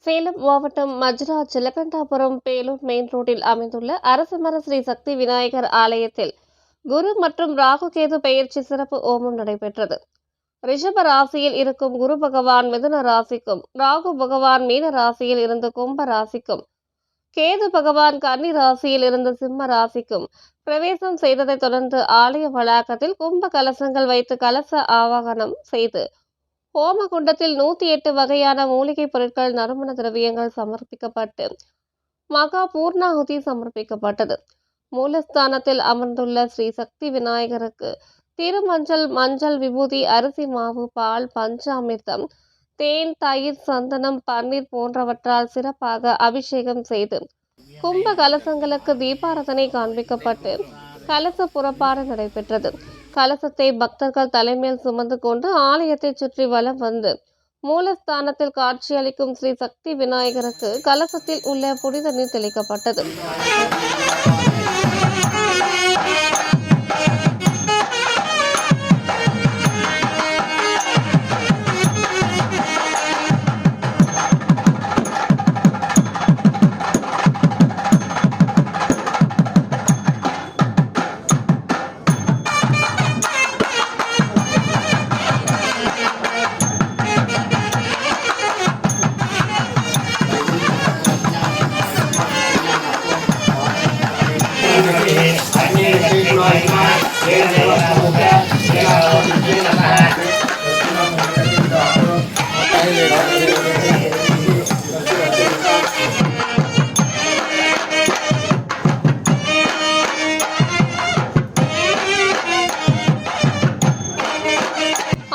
சேலம் மாவட்டம் மஜ்ரா சிலகண்டாபுரம் பேலூர் மெயின் ரோட்டில் அமைந்துள்ள அரசமர ஸ்ரீ சக்தி விநாயகர் ஆலயத்தில் குரு மற்றும் ராகு கேது பெயர்ச்சி சிறப்பு ஓமம் நடைபெற்றது. ரிஷப ராசியில் இருக்கும் குரு பகவான் மிதுன ராசிக்கும், ராகு பகவான் மீன ராசியில் இருந்து கும்ப ராசிக்கும், கேது பகவான் கன்னி ராசியில் இருந்து சிம்ம ராசிக்கும் பிரவேசம் செய்ததை தொடர்ந்து ஆலய வளாகத்தில் கும்ப கலசங்கள் வைத்து கலச ஆவாகனம் செய்து ஹோமகுண்டத்தில் 108 வகையான மூலிகை பொருட்கள், நறுமண திரவியங்கள் சமர்ப்பிக்கப்பட்டு மகா பூர்ணாகுதி சமர்ப்பிக்கப்பட்டது. மூலஸ்தானத்தில் அமர்ந்துள்ள ஸ்ரீ சக்தி விநாயகருக்கு திருமஞ்சள், மஞ்சள், விபூதி, அரிசி மாவு, பால், பஞ்சாமிர்தம், தேன், தயிர், சந்தனம், பன்னீர் போன்றவற்றால் சிறப்பாக அபிஷேகம் செய்து கும்ப கலசங்களுக்கு தீபாரதனை காண்பிக்கப்பட்டு கலச புறப்பாடு நடைபெற்றது. கலசத்தை பக்தர்கள் தலைமையில் சுமந்து கொண்டு ஆலயத்தை சுற்றி வலம் வந்து மூலஸ்தானத்தில் காட்சியளிக்கும் ஸ்ரீ சக்தி விநாயகருக்கு கலசத்தில் உள்ள புனித நீர் தெளிக்கப்பட்டது.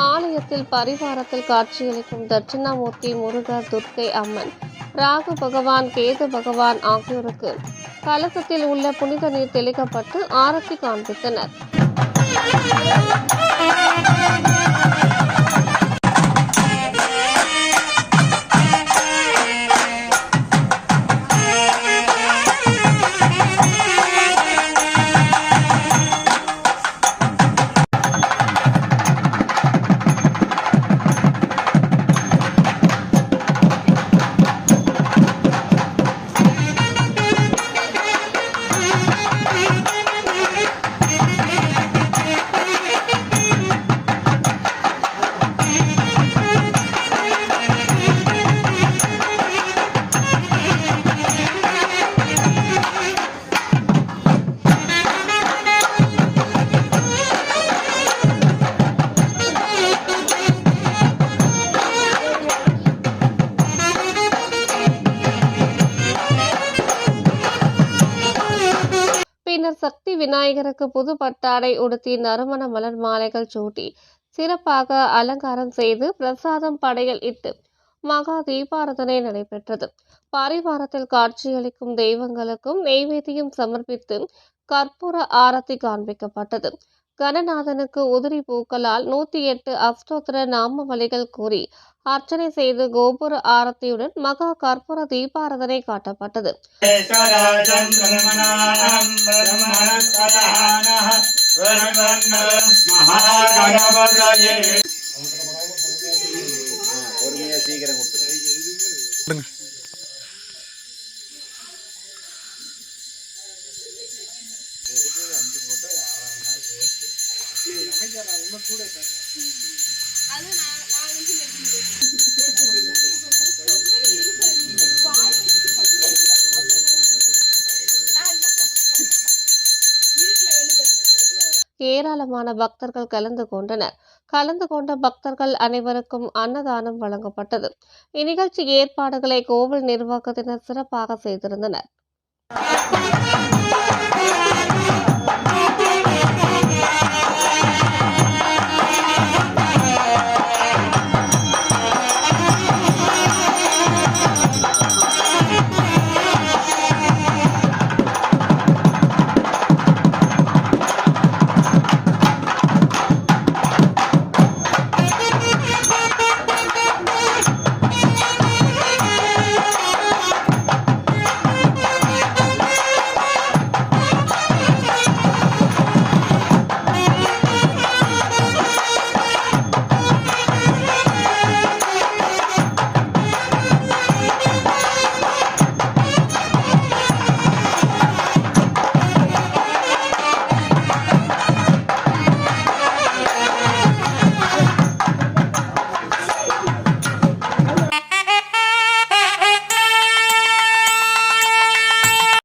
ஆலயத்தில் பரிவாரத்தில் காட்சியளிக்கும் தட்சிணாமூர்த்தி, முருகர், துர்க்கை அம்மன், ராகு பகவான், கேது பகவான் ஆகியோருக்கு கலசத்தில் உள்ள புனித நீர் தெளிக்கப்பட்டு ஆரத்தி காண்பித்தனர். பின்னர் சக்தி விநாயகருக்கு புது பட்டாடை உடுத்தி நறுமண மலர் மாலைகள் சூட்டி சிறப்பாக அலங்காரம் செய்து பிரசாதம் படையல் இட்டு மகா தீபாரதனை நடைபெற்றது. பரிவாரத்தில் காட்சியளிக்கும் தெய்வங்களுக்கும் நெய்வேத்தியம் சமர்ப்பித்து கற்பூர ஆரத்தி காண்பிக்கப்பட்டது. கணநாதனுக்கு உதிரி பூக்களால் 108 அஷ்டோத்திர நாமவலிகள் கூறி அர்ச்சனை செய்து கோபுர ஆரத்தியுடன் மகா கற்பூர தீபாரதனை காட்டப்பட்டது. ஏராளமான பக்தர்கள் கலந்து கொண்டனர். கலந்து கொண்ட பக்தர்கள் அனைவருக்கும் அன்னதானம் வழங்கப்பட்டது. இந்நிகழ்ச்சி ஏற்பாடுகளை கோவில் நிர்வாகத்தினர் சிறப்பாக செய்திருந்தனர்.